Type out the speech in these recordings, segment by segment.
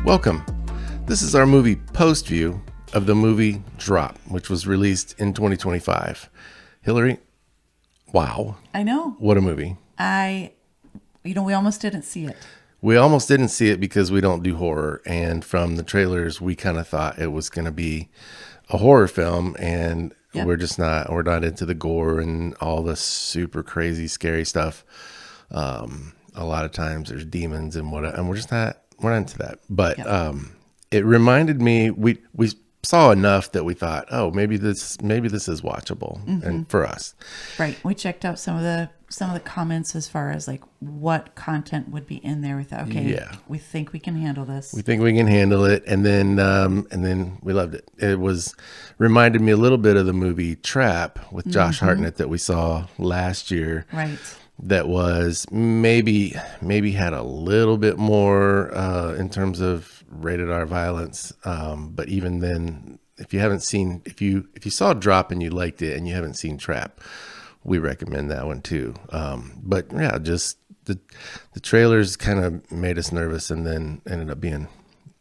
Welcome. This is our movie POSTview of the movie Drop, which was released in 2025. Hillary, wow. I know. What a movie. We almost didn't see it. We almost didn't see it because we don't do horror. And from the trailers, we kind of thought it was going to be a horror film. And Yep. we're not into the gore and all the super crazy, scary stuff. A lot of times there's demons and whatever, and we're not into that. But Yep. it reminded me, we saw enough that we thought, oh, maybe this is watchable, and for us. Right. We checked out some of the comments as far as like what content would be in there. We thought, okay, Yeah. we think we can handle this. We think we can handle it, and then we loved it. It reminded me a little bit of the movie Trap with Josh Hartnett that we saw last year. Right. That was maybe had a little bit more in terms of rated R violence, but even then, if you saw Drop and you liked it and you haven't seen Trap, we recommend that one too. But yeah, just the trailers kind of made us nervous, and then ended up being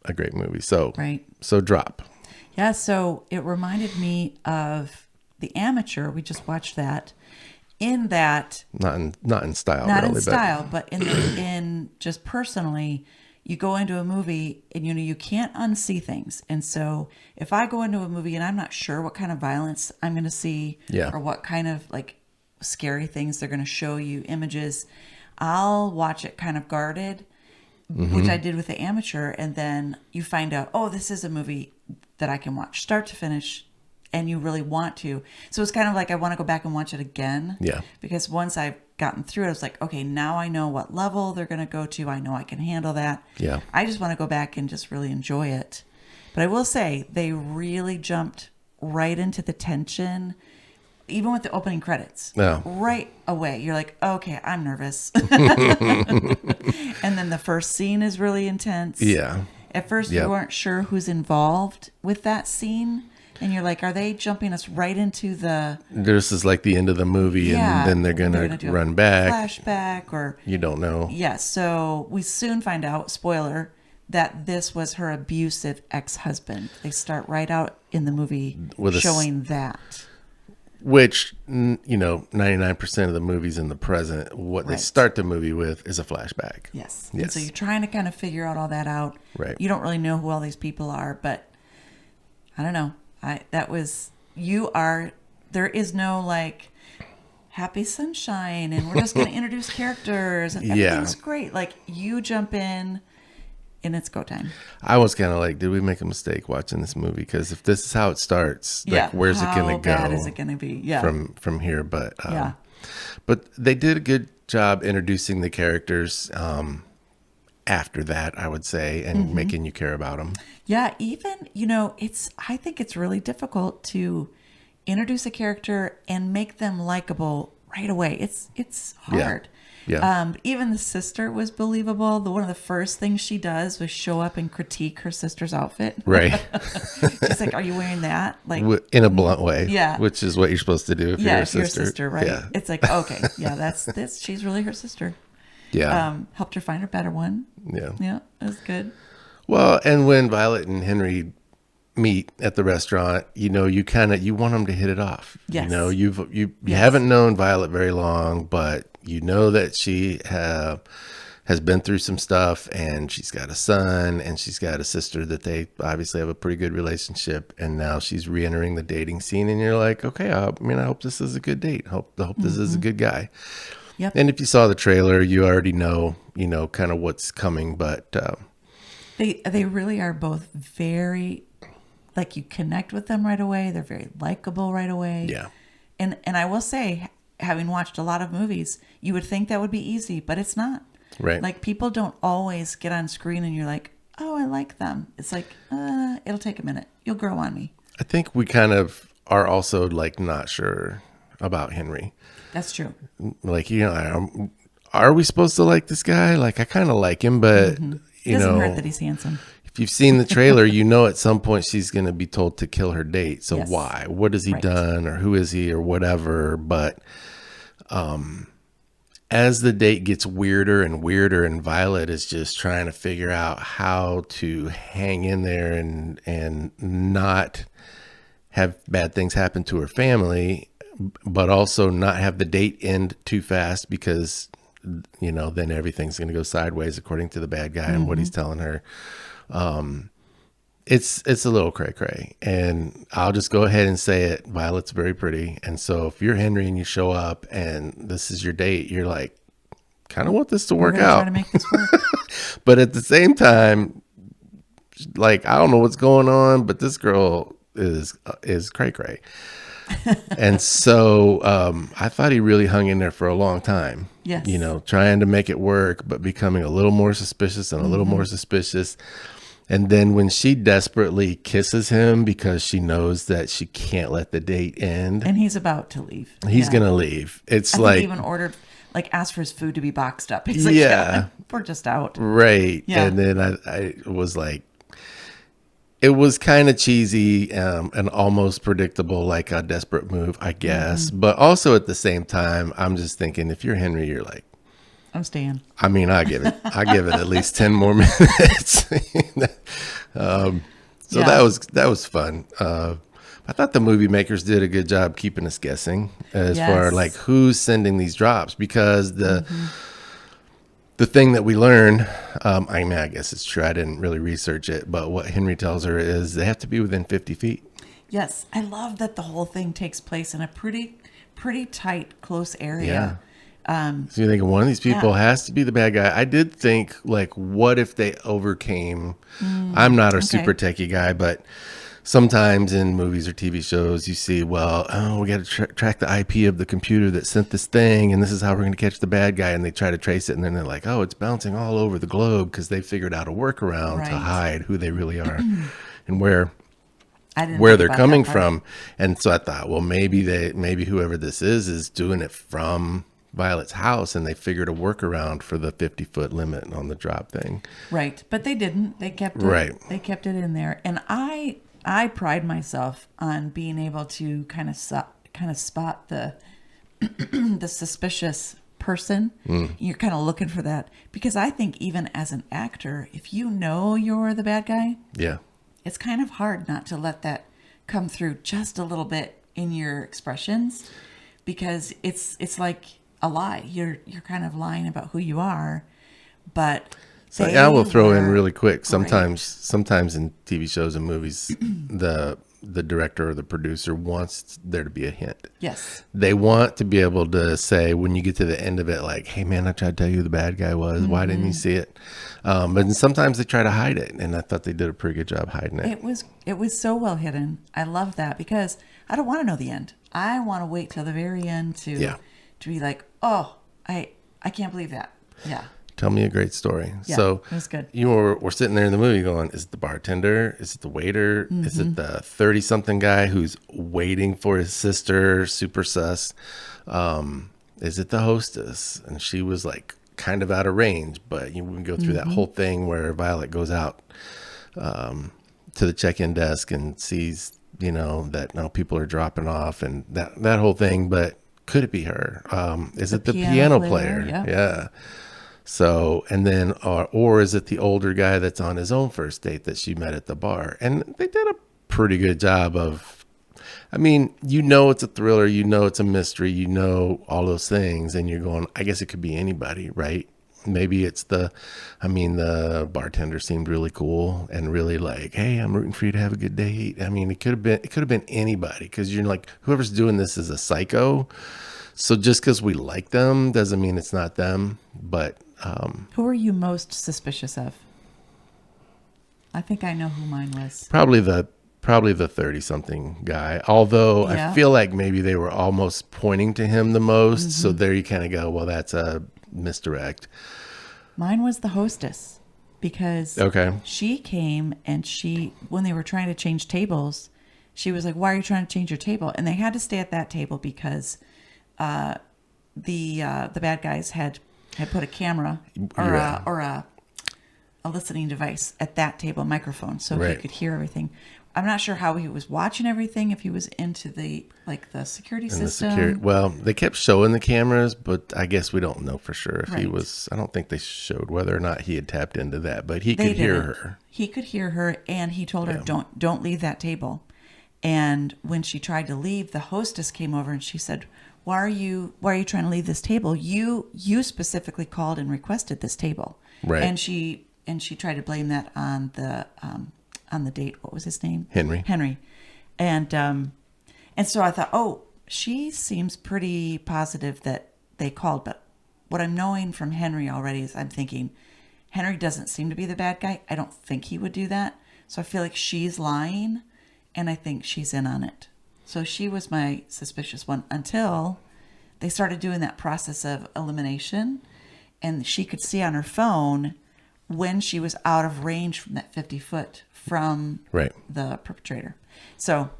a great movie. So Right. So Drop. Yeah. So it reminded me of The Amateur. We just watched that. In that, Not in style, not really, in style, but in just personally, you go into a movie and you can't unsee things. And so if I go into a movie and I'm not sure what kind of violence I'm going to see, Yeah. or what kind of like scary things they're going to show you, images, I'll watch it kind of guarded, which I did with The Amateur. And then you find out, oh, this is a movie that I can watch start to finish, and you really want to. So it's kind of like I want to go back and watch it again. Yeah. Because once I've gotten through it, I was like, okay, now I know what level they're going to go to. I know I can handle that. Yeah. I just want to go back and just really enjoy it. But I will say they really jumped right into the tension, even with the opening credits. Yeah. Right away. You're like, okay, I'm nervous. And then the first scene is really intense. Yeah. At first, Yep. you weren't sure who's involved with that scene. And you're like, are they jumping us right into the... This is like the end of the movie, and then they're gonna do a run back. flashback, or... You don't know. Yeah, so we soon find out, spoiler, that this was her abusive ex-husband. They start right out in the movie showing that. Which, 99% of the movies in the present, what they Right. start the movie with is a flashback. Yes. And Yes. so you're trying to kind of figure out all that out. Right. You don't really know who all these people are, but I don't know. There is no like happy sunshine and we're just going to introduce characters and Yeah. everything's great. Like you jump in and it's go time. I was kind of like, did we make a mistake watching this movie? Because if this is how it starts, Yeah. like, where's it going to go? How bad is it going to be? Yeah. From here? But Yeah. but they did a good job introducing the characters. After that, I would say, and making you care about them. Yeah, even, I think it's really difficult to introduce a character and make them likable right away. It's hard. Yeah. Even the sister was believable. One of the first things she does was show up and critique her sister's outfit. Right. It's like, are you wearing that? Like, In a blunt way. Yeah. Which is what you're supposed to do if you're a if you're a sister. sister, right? Yeah. It's like, okay, yeah, that's she's really her sister. Yeah. Helped her find a better one. Yeah. Yeah, it was good. Well, and when Violet and Henry meet at the restaurant, you want them to hit it off. Yes. You Yes. haven't known Violet very long, but you know that she has been through some stuff, and she's got a son, and she's got a sister that they obviously have a pretty good relationship, and now she's re-entering the dating scene, and you're like, okay, I hope this is a good date. Hope this is a good guy. Yep. And if you saw the trailer, you already know, kind of what's coming, but They really are both very, like, you connect with them right away. They're very likable right away. yeah. And I will say, having watched a lot of movies, you would think that would be easy, but it's not. Right. Like, people don't always get on screen and you're like, oh, I like them. It's like, it'll take a minute. You'll grow on me. I think we kind of are also like not sure about Henry. That's true. Like, are we supposed to like this guy? Like, I kind of like him, but It doesn't hurt that he's handsome. if you've seen the trailer, at some point she's going to be told to kill her date. So Yes. why? What has he Right. done, or who is he, or whatever? But, as the date gets weirder and weirder, and Violet is just trying to figure out how to hang in there and not have bad things happen to her family, but also not have the date end too fast because, then everything's going to go sideways according to the bad guy and what he's telling her. It's a little cray cray, and I'll just go ahead and say it. Violet's very pretty, and so if you're Henry and you show up and this is your date, you're like, kind of want this to work out. Try to make this work. But at the same time, like, I don't know what's going on, but this girl is cray cray, and so I thought he really hung in there for a long time. Yes, trying to make it work, but becoming a little more suspicious and a little more suspicious. And then when she desperately kisses him because she knows that she can't let the date end. And he's about to leave. He's going to leave. It's I like... think he even ordered, asked for his food to be boxed up. He's like, we're just out. Right. Yeah. And then I was like... It was kind of cheesy and almost predictable, like a desperate move, I guess. But also at the same time, I'm just thinking, if you're Henry, you're like, I'm staying. I mean, I give it at least 10 more minutes. That was fun. I thought the movie makers did a good job keeping us guessing as far like who's sending these drops, because the thing that we learn, I guess it's true. I didn't really research it, but what Henry tells her is they have to be within 50 feet. Yes. I love that the whole thing takes place in a pretty tight, close area. Yeah. So you're thinking one of these people has to be the bad guy. I did think, like, what if they overcame? I'm not a super techie guy, but sometimes in movies or TV shows, you see, we got to track the IP of the computer that sent this thing, and this is how we're going to catch the bad guy. And they try to trace it, and then they're like, oh, it's bouncing all over the globe because they figured out a workaround to hide who they really are and where they're coming from. And so I thought, well, maybe whoever this is doing it from Violet's house, and they figured a workaround for the 50-foot limit on the drop thing. Right. But they didn't. They kept it. Right. They kept it in there. And I pride myself on being able to kind of spot the the suspicious person. You're kind of looking for that, because I think even as an actor, if you know you're the bad guy, it's kind of hard not to let that come through just a little bit in your expressions, because it's like a lie. You're kind of lying about who you are, but so I will throw in really quick. Sometimes in TV shows and movies, the director or the producer wants there to be a hint. Yes. They want to be able to say, when you get to the end of it, like, hey man, I tried to tell you who the bad guy was. Why didn't you see it? But sometimes they try to hide it, and I thought they did a pretty good job hiding it. It was so well hidden. I love that, because I don't want to know the end. I want to wait till the very end to be like, oh, I can't believe that. Yeah. Tell me a great story. Yeah, So it was good. You were sitting there in the movie going, is it the bartender? Is it the waiter? Is it the 30-something guy who's waiting for his sister, super sus? Is it the hostess? And she was like kind of out of range, but you would go through that whole thing where Violet goes out to the check-in desk and sees, that people are dropping off and that whole thing. But could it be her? Is it the piano player? Yeah. So, and then, or is it the older guy that's on his own first date that she met at the bar? And they did a pretty good job of, it's a thriller, it's a mystery, all those things. And you're going, I guess it could be anybody, right? Maybe it's the bartender seemed really cool and really like, hey, I'm rooting for you to have a good date. It could have been anybody, because you're like, whoever's doing this is a psycho. So just because we like them doesn't mean it's not them. But who are you most suspicious of? I think I know who mine was. Probably the 30-something guy. Although I feel like maybe they were almost pointing to him the most. So there you kind of go, well, that's a misdirect. Mine was the hostess, because she came and when they were trying to change tables, she was like, why are you trying to change your table? And they had to stay at that table because the bad guys had put a camera or a listening device at that table, a microphone, so he Right. could hear everything. I'm not sure how he was watching everything, if he was into the security And the system. security, well, they kept showing the cameras, but I guess we don't know for sure if he Right. was. I don't think they showed whether or not he had tapped into that, but he They could hear didn't. her. He could hear her, and he told her, "Don't leave that table." And when she tried to leave, the hostess came over and she said, "Why are you trying to leave this table? You specifically called and requested this table." Right. And she tried to blame that on the date. What was his name? Henry. Henry. And so I thought, oh, she seems pretty positive that they called. But what I'm knowing from Henry already is I'm thinking, Henry doesn't seem to be the bad guy. I don't think he would do that. So I feel like she's lying, and I think she's in on it. So she was my suspicious one until they started doing that process of elimination, and she could see on her phone when she was out of range from that 50 foot from Right. the perpetrator. So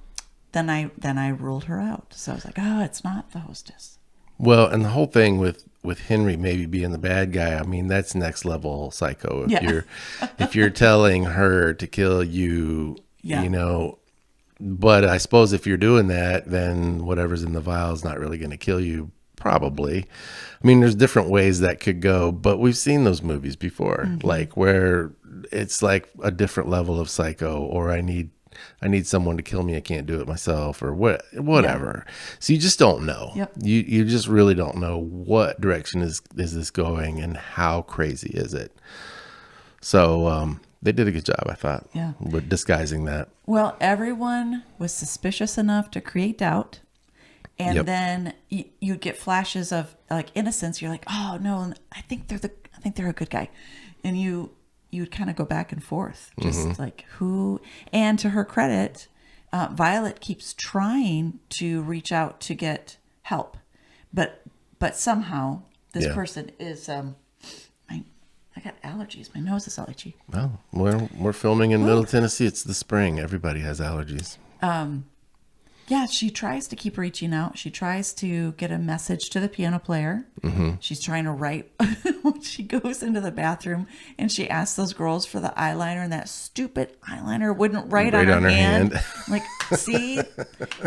then I ruled her out. So I was like, oh, it's not the hostess. Well, and the whole thing with Henry maybe being the bad guy, I mean, that's next level psycho. If Yeah. you're telling her to kill you, Yeah. you know, but I suppose if you're doing that, then whatever's in the vial is not really going to kill you, probably. I mean, there's different ways that could go, but we've seen those movies before, like where it's like a different level of psycho, or I need someone to kill me. I can't do it myself, or whatever. So you just don't know. Yep. You just really don't know what direction is this going and how crazy is it. So they did a good job, I thought, Yeah. with disguising that. Well, everyone was suspicious enough to create doubt. And Yep. then you get flashes of like innocence. You're like, oh no, I think they're a good guy. And you would kind of go back and forth, just like who. And to her credit, Violet keeps trying to reach out to get help, but somehow this Yeah. person is I got allergies. My nose is allergy. Well, we're filming in Middle Tennessee. It's the spring. Everybody has allergies. Yeah, she tries to keep reaching out. She tries to get a message to the piano player. She's trying to write when she goes into the bathroom and she asks those girls for the eyeliner, and that stupid eyeliner wouldn't write on her hand. Like, see,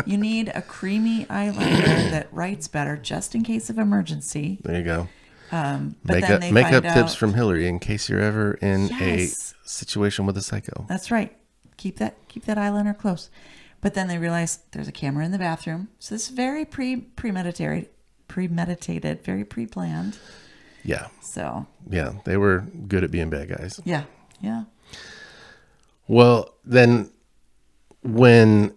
you need a creamy eyeliner that writes better just in case of emergency. There you go. But then they Makeup find tips out, from Hillary in case you're ever in Yes. a situation with a psycho. That's right. Keep that eyeliner close. But then they realize there's a camera in the bathroom. So this is very premeditated, very pre-planned. Yeah. So Yeah. They were good at being bad guys. yeah. Well, then when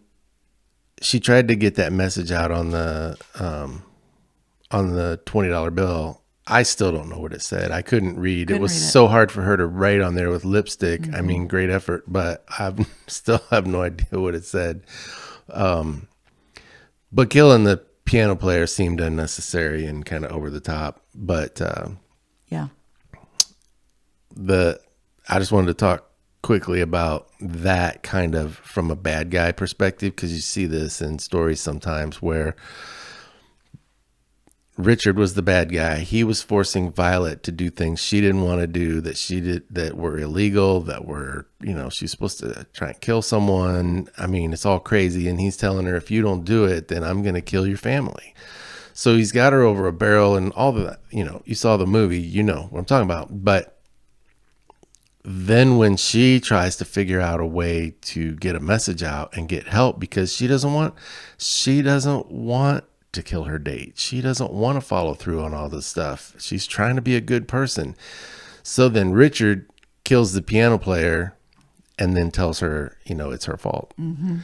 she tried to get that message out on the $20 bill, I still don't know what it said. I couldn't read. It Couldn't was read it. so hard for her to write on there with lipstick. I mean, great effort, but I still have no idea what it said. But killing the piano player seemed unnecessary and kind of over the top. But Yeah. I just wanted to talk quickly about that kind of from a bad guy perspective, because you see this in stories sometimes where Richard was the bad guy. He was forcing Violet to do things she didn't want to do, that were illegal, that were, she's supposed to try and kill someone. I mean, it's all crazy. And he's telling her, if you don't do it, then I'm going to kill your family. So he's got her over a barrel and all of that. You saw the movie, you know what I'm talking about. But then when she tries to figure out a way to get a message out and get help, because she doesn't want to kill her date. She doesn't want to follow through on all this stuff. She's trying to be a good person. So then Richard kills the piano player and then tells her, it's her fault. Mm-hmm.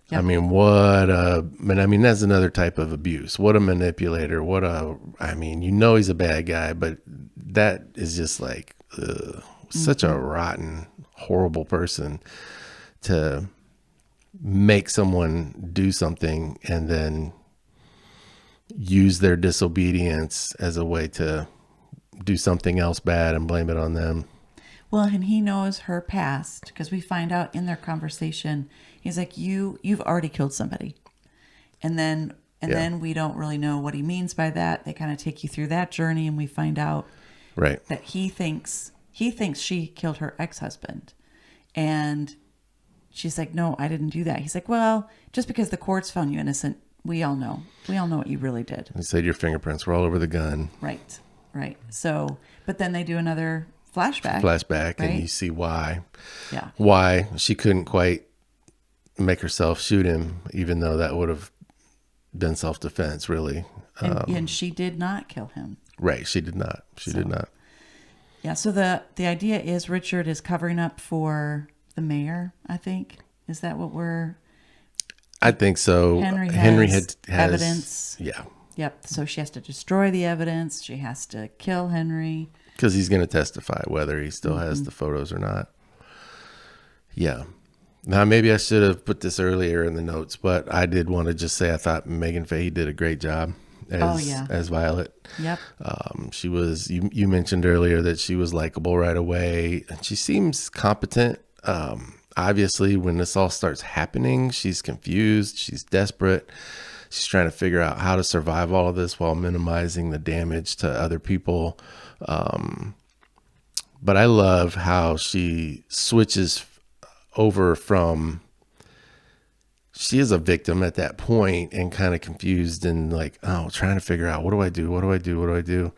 Yep. I mean, that's another type of abuse. What a manipulator. He's a bad guy, but that is just like such a rotten, horrible person to make someone do something and then use their disobedience as a way to do something else bad and blame it on them. Well, and he knows her past, because we find out in their conversation, he's like, you've already killed somebody. And then we don't really know what he means by that. They kind of take you through that journey, and we find out right. that he thinks he thinks she killed her ex-husband. And she's like, no, I didn't do that. He's like, well, just because the courts found you innocent, we all know what you really did. He said your fingerprints were all over the gun. Right. So, but then they do another flashback, Flashback, right? and you see why Yeah. why she couldn't quite make herself shoot him, even though that would have been self-defense, really. And she did not kill him. Right. She did not. She did not. Yeah. So the idea is Richard is covering up for the mayor, I think. Is that what we're... I think so. Henry has evidence. Yeah. Yep. So she has to destroy the evidence. She has to kill Henry. Because he's going to testify whether he still has the photos or not. Yeah. Now, maybe I should have put this earlier in the notes, but I did want to just say I thought Megan Fahey did a great job as Violet. Yep. She was, you mentioned earlier that she was likable right away. And she seems competent. Obviously, when this all starts happening, she's confused. She's desperate. She's trying to figure out how to survive all of this while minimizing the damage to other people. But I love how she switches over from, she is a victim at that point and kind of confused and like, oh, trying to figure out, what do I do?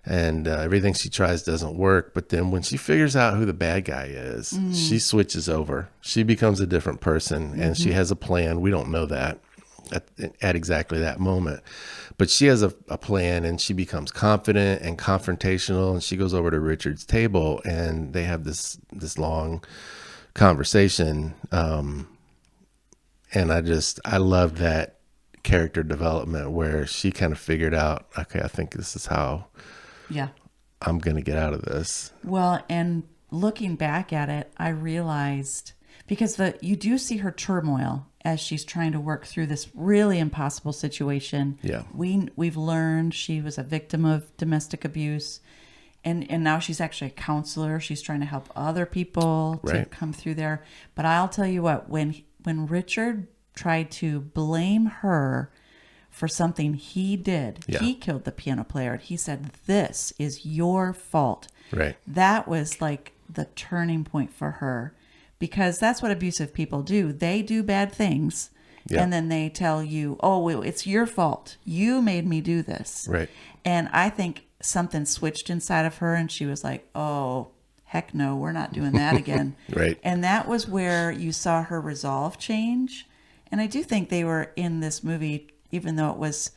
And everything she tries doesn't work. But then when she figures out who the bad guy is, she switches over. She becomes a different person and she has a plan. We don't know that at exactly that moment. But she has a plan, and she becomes confident and confrontational, and she goes over to Richard's table and they have this long conversation. And I love that character development where she kind of figured out, okay, I think this is how I'm going to get out of this. Well, and looking back at it, I realized, because you do see her turmoil as she's trying to work through this really impossible situation. Yeah. We've learned she was a victim of domestic abuse, and now she's actually a counselor. She's trying to help other people to come through there. But I'll tell you what, when Richard tried to blame her for something he did, he killed the piano player. He said, "This is your fault." Right. That was like the turning point for her. Because that's what abusive people do. They do bad things, and then they tell you, oh, well, it's your fault. You made me do this. Right. And I think something switched inside of her, and she was like, oh, heck no, we're not doing that again. Right. And that was where you saw her resolve change. And I do think they were in this movie, even though it was,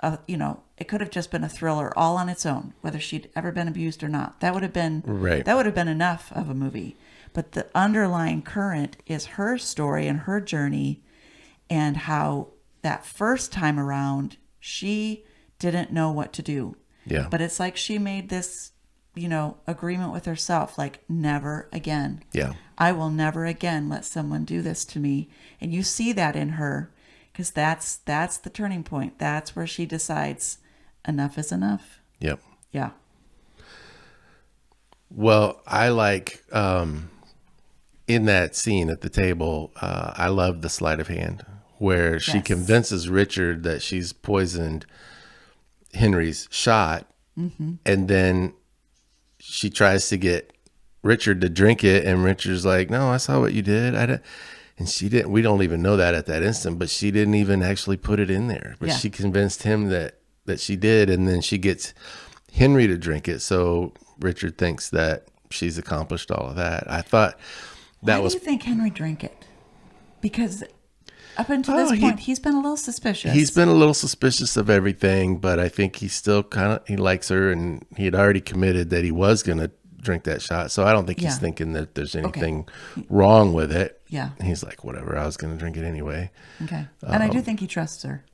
it could have just been a thriller all on its own, whether she'd ever been abused or not. That would have been enough of a movie. But the underlying current is her story and her journey, and how that first time around, she didn't know what to do. Yeah. But it's like she made this, agreement with herself, like, never again. Yeah. I will never again let someone do this to me. And you see that in her, because that's the turning point. That's where she decides enough is enough. Yep. Yeah. Well, I like, in that scene at the table, I love the sleight of hand where she convinces Richard that she's poisoned Henry's shot. Mm-hmm. And then she tries to get Richard to drink it. And Richard's like, no, I saw what you did. And she didn't, we don't even know that at that instant, but she didn't even actually put it in there. But she convinced him that she did. And then she gets Henry to drink it. So Richard thinks that she's accomplished all of that. I thought... Why do you think Henry drank it? Because up until this point, he's been a little suspicious. He's been a little suspicious of everything, but I think he still he likes her, and he had already committed that he was going to drink that shot. So I don't think he's thinking that there's anything wrong with it. Yeah. He's like, whatever, I was going to drink it anyway. Okay. And I do think he trusts her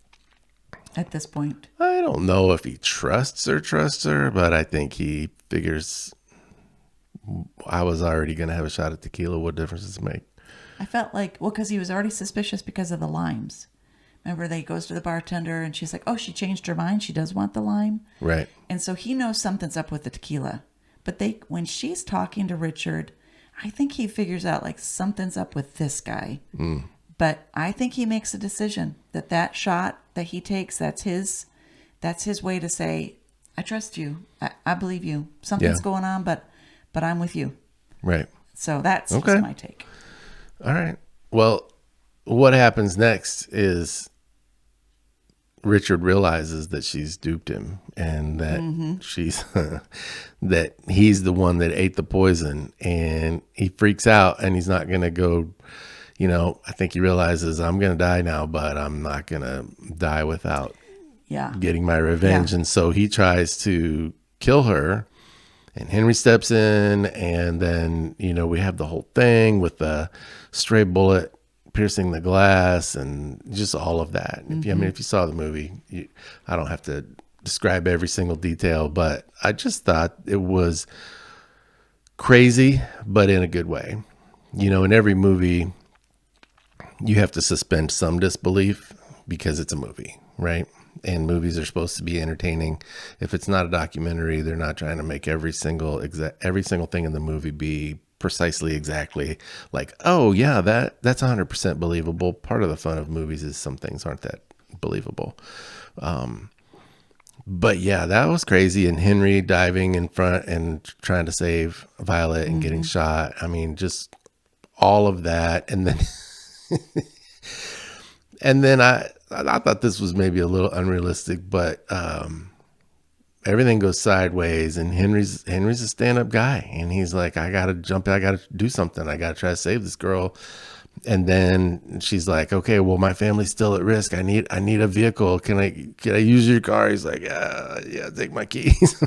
at this point. I don't know if he trusts her, but I think he figures... I was already going to have a shot at tequila. What difference does it make? I felt like, because he was already suspicious because of the limes. Remember, they goes to the bartender and she's like, oh, she changed her mind. She does want the lime. Right. And so he knows something's up with the tequila. But when she's talking to Richard, I think he figures out like something's up with this guy. Mm. But I think he makes a decision that shot that he takes, that's his way to say, I trust you. I believe you. Something's going on, but but I'm with you. Right. So that's just Okay. my take. All right. Well, what happens next is Richard realizes that she's duped him and that she's that he's the one that ate the poison, and he freaks out and he's not going to go, I think he realizes I'm going to die now, but I'm not going to die without Yeah. getting my revenge. And so he tries to kill her, and Henry steps in, and then, we have the whole thing with the stray bullet piercing the glass and just all of that. If you saw the movie, I don't have to describe every single detail, but I just thought it was crazy, but in a good way. In every movie, you have to suspend some disbelief because it's a movie, right? And movies are supposed to be entertaining. If it's not a documentary, they're not trying to make every single thing in the movie be precisely exactly like, oh yeah, that's 100% believable. Part of the fun of movies is some things aren't that believable. But yeah, that was crazy. And Henry diving in front and trying to save Violet and getting shot. I mean, just all of that. And then I thought this was maybe a little unrealistic, but everything goes sideways, and Henry's a stand-up guy, and he's like, I gotta jump, I gotta do something, I gotta try to save this girl. And then she's like, okay, well, my family's still at risk. I need a vehicle. Can I use your car? He's like, yeah, take my keys.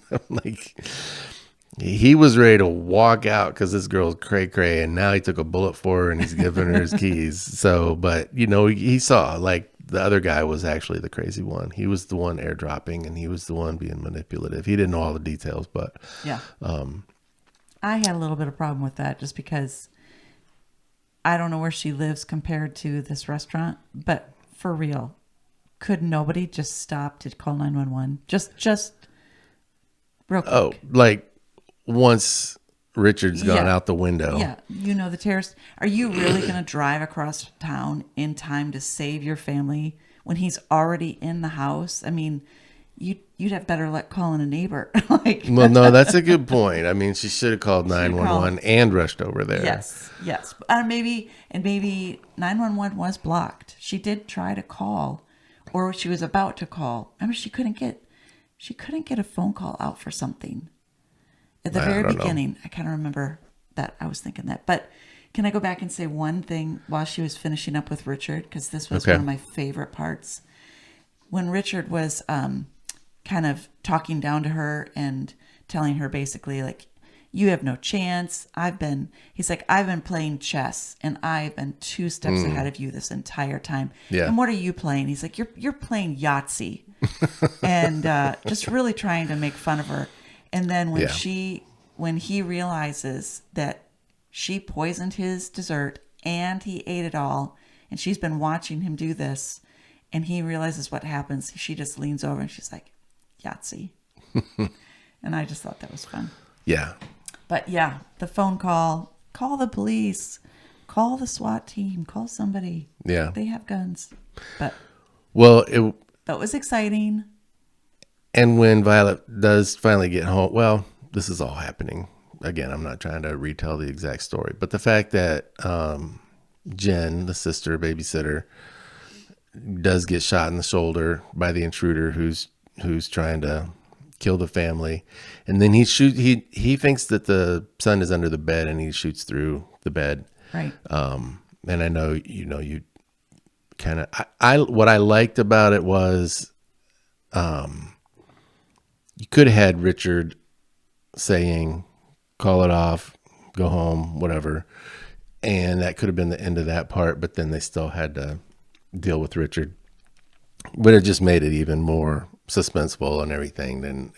I'm like, he was ready to walk out because this girl's cray cray, and now he took a bullet for her and he's giving her his keys. So, but he saw like the other guy was actually the crazy one. He was the one airdropping, and he was the one being manipulative. He didn't know all the details, but Yeah. I had a little bit of problem with that just because I don't know where she lives compared to this restaurant, but for real, could nobody just stop to call 911? Just real quick. oh, like once Richard's gone out the window. Yeah, the terrorist. Are you really going to drive across town in time to save your family when he's already in the house? I mean, you'd have better luck calling a neighbor. Well, no, that's a good point. I mean, she should have called 911 and rushed over there. Yes. Maybe 911 was blocked. She did try to call, or she was about to call. I mean, she couldn't get a phone call out for something. At the very beginning, I kind of remember that. I was thinking that. But can I go back and say one thing while she was finishing up with Richard? Because this was one of my favorite parts. When Richard was kind of talking down to her and telling her basically, like, you have no chance. He's like, I've been playing chess, and I've been 2 steps ahead of you this entire time. Yeah. And what are you playing? He's like, you're playing Yahtzee. And just really trying to make fun of her. And then when he realizes that she poisoned his dessert and he ate it all, and she's been watching him do this, and he realizes what happens, she just leans over and she's like, Yahtzee. And I just thought that was fun. Yeah. But yeah, the phone call the police, call the SWAT team, call somebody. Yeah. They have guns. But that was exciting. And when Violet does finally get home, well, this is all happening. Again, I'm not trying to retell the exact story, but the fact that Jen, the sister babysitter, does get shot in the shoulder by the intruder who's trying to kill the family, and then he thinks that the son is under the bed, and he shoots through the bed. Right. And I know you kind of I what I liked about it was you could have had Richard saying, call it off, go home, whatever. And that could have been the end of that part, but then they still had to deal with Richard. But it just made it even more suspenseful and everything. Then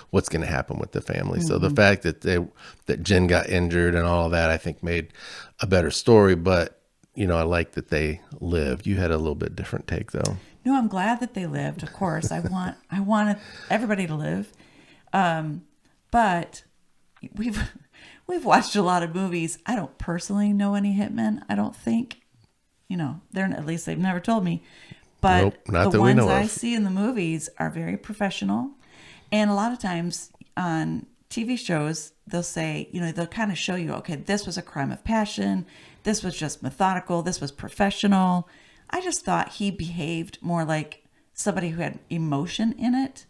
what's going to happen with the family? Mm-hmm. So the fact that Jen got injured and all of that, I think made a better story. But, I like that they lived. You had a little bit different take though. No, I'm glad that they lived. Of course, I wanted everybody to live. But we've watched a lot of movies. I don't personally know any hitmen. I don't think, at least they've never told me. But nope, the ones I see in the movies are very professional, and a lot of times on TV shows, they'll say, they'll kind of show you, okay, this was a crime of passion. This was just methodical. This was professional. I just thought he behaved more like somebody who had emotion in it,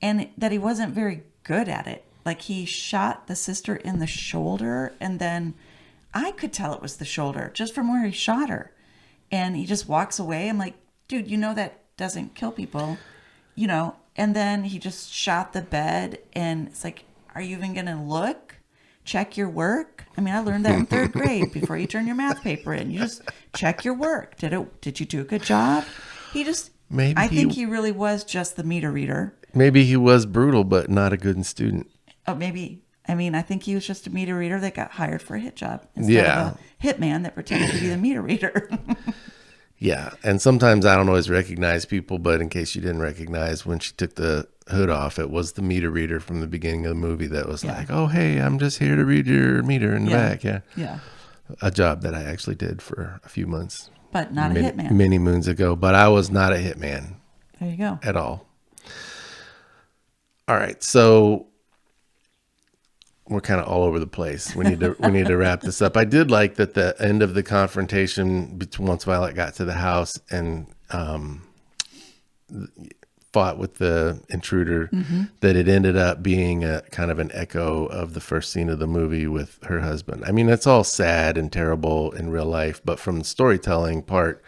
and that he wasn't very good at it. Like, he shot the sister in the shoulder, and then I could tell it was the shoulder just from where he shot her. And he just walks away. I'm like, dude, that doesn't kill people, And then he just shot the bed, and it's like, are you even going to look? Check your work? I mean, I learned that in third grade. Before you turn your math paper in, you just check your work. Did you do a good job? I think he really was just the meter reader. Maybe he was brutal, but not a good student. Oh, maybe. I mean, I think he was just a meter reader that got hired for a hit job instead of a hitman that pretended to be the meter reader. Yeah, and sometimes I don't always recognize people, but in case you didn't recognize, when she took the hood off, it was the meter reader from the beginning of the movie that was like, oh, hey, I'm just here to read your meter in the back. Yeah. Yeah. A job that I actually did for a few months. But not a hitman. Many moons ago, but I was not a hitman. There you go. At all. All right, so we're kind of all over the place. We need to wrap this up. I did like that the end of the confrontation once Violet got to the house and fought with the intruder, that it ended up being a kind of an echo of the first scene of the movie with her husband. I mean, it's all sad and terrible in real life, but from the storytelling part,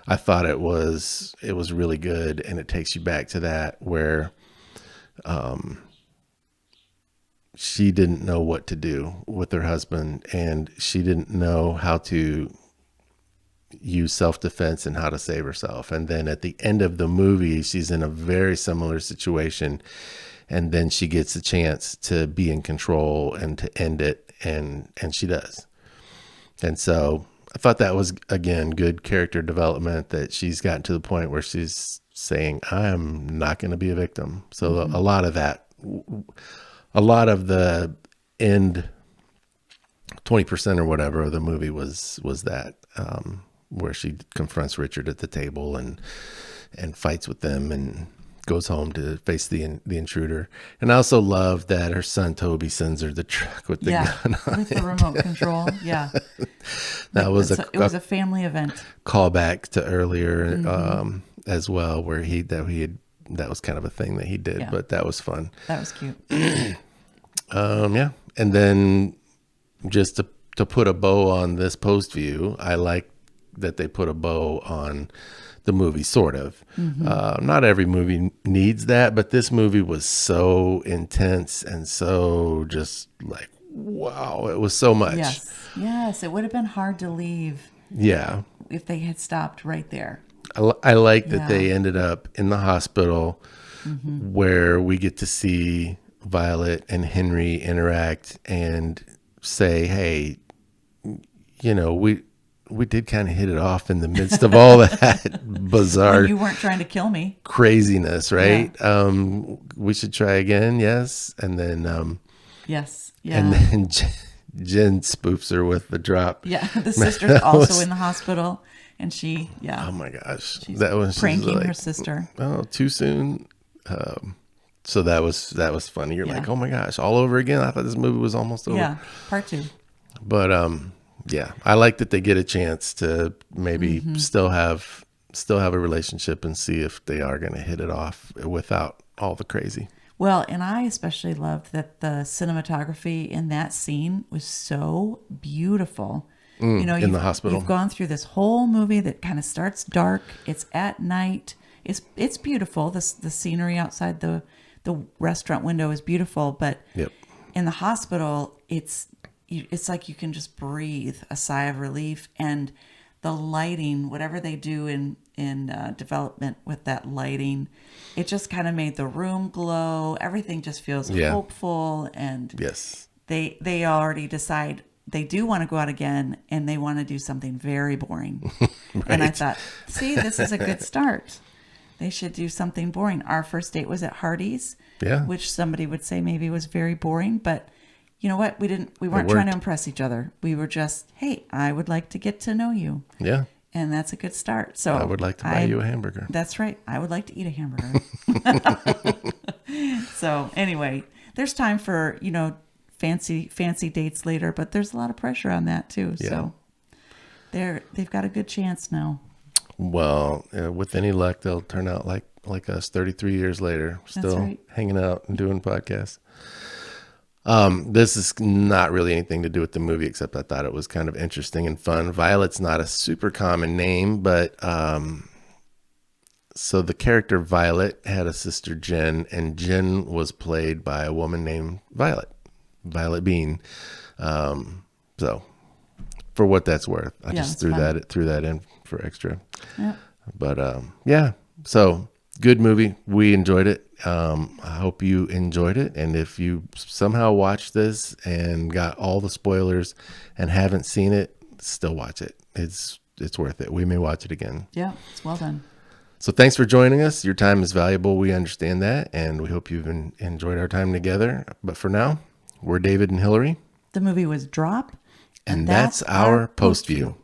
I thought it was really good, and it takes you back to that where she didn't know what to do with her husband, and she didn't know how to use self-defense and how to save herself. And then at the end of the movie, she's in a very similar situation, and then she gets a chance to be in control and to end it, and she does. And so I thought that was, again, good character development, that she's gotten to the point where she's saying, I'm not going to be a victim. So a lot of the end 20% or whatever of the movie was that, where she confronts Richard at the table and fights with them and goes home to face the intruder. And I also love that her son Toby sends her the truck with the gun on with it. the remote control. Yeah, It was a family event. Callback to earlier as well, where that was kind of a thing that he did, but that was fun. That was cute. Yeah. And then just to put a bow on this post view, I like that they put a bow on the movie, sort of. Not every movie needs that, but this movie was so intense and so just like, wow, it was so much. Yes, it would have been hard to leave. Yeah. If they had stopped right there. I like that they ended up in the hospital where we get to see Violet and Henry interact and say, hey, we did kind of hit it off in the midst of all that bizarre. When you weren't trying to kill me. Craziness, right? Yeah. We should try again. Yes. And then, yes. Yeah. And then Jen spoofs her with the drop. Yeah. The sister's also in the hospital, and she, Oh my gosh. She's that was pranking like, her sister. Oh, too soon. So that was funny. You're like, oh my gosh, all over again. I thought this movie was almost over. Yeah. Part 2. But, yeah, I like that they get a chance to maybe still have a relationship and see if they are going to hit it off without all the crazy. Well, and I especially loved that the cinematography in that scene was so beautiful. In the hospital. You've gone through this whole movie that kind of starts dark. It's at night. It's beautiful. The scenery outside the restaurant window is beautiful, but in the hospital, it's like you can just breathe a sigh of relief. And the lighting, whatever they do in development with that lighting, it just kind of made the room glow. Everything just feels hopeful. And they already decide they do want to go out again, and they want to do something very boring. Right. And I thought, see, this is a good start. They should do something boring. Our first date was at Hardee's, which somebody would say maybe was very boring, but you know what? We weren't trying to impress each other. We were just, hey, I would like to get to know you. Yeah. And that's a good start. So I would like to buy you a hamburger. That's right. I would like to eat a hamburger. So anyway, there's time for, fancy dates later, but there's a lot of pressure on that too. Yeah. So they've got a good chance now. Well, with any luck, they'll turn out like us 33 years later, still right. hanging out and doing podcasts. This is not really anything to do with the movie, except I thought it was kind of interesting and fun. Violet's not a super common name, but so the character Violet had a sister Jen, and Jen was played by a woman named Violet Bean. So for what that's worth, I just threw that in for extra. Yeah. But yeah, so good movie. We enjoyed it. I hope you enjoyed it. And if you somehow watched this and got all the spoilers and haven't seen it, still watch it. It's worth it. We may watch it again. Yeah, it's well done. So thanks for joining us. Your time is valuable. We understand that. And we hope you've enjoyed our time together. But for now, we're David and Hillary. The movie was Drop. And that's our post view.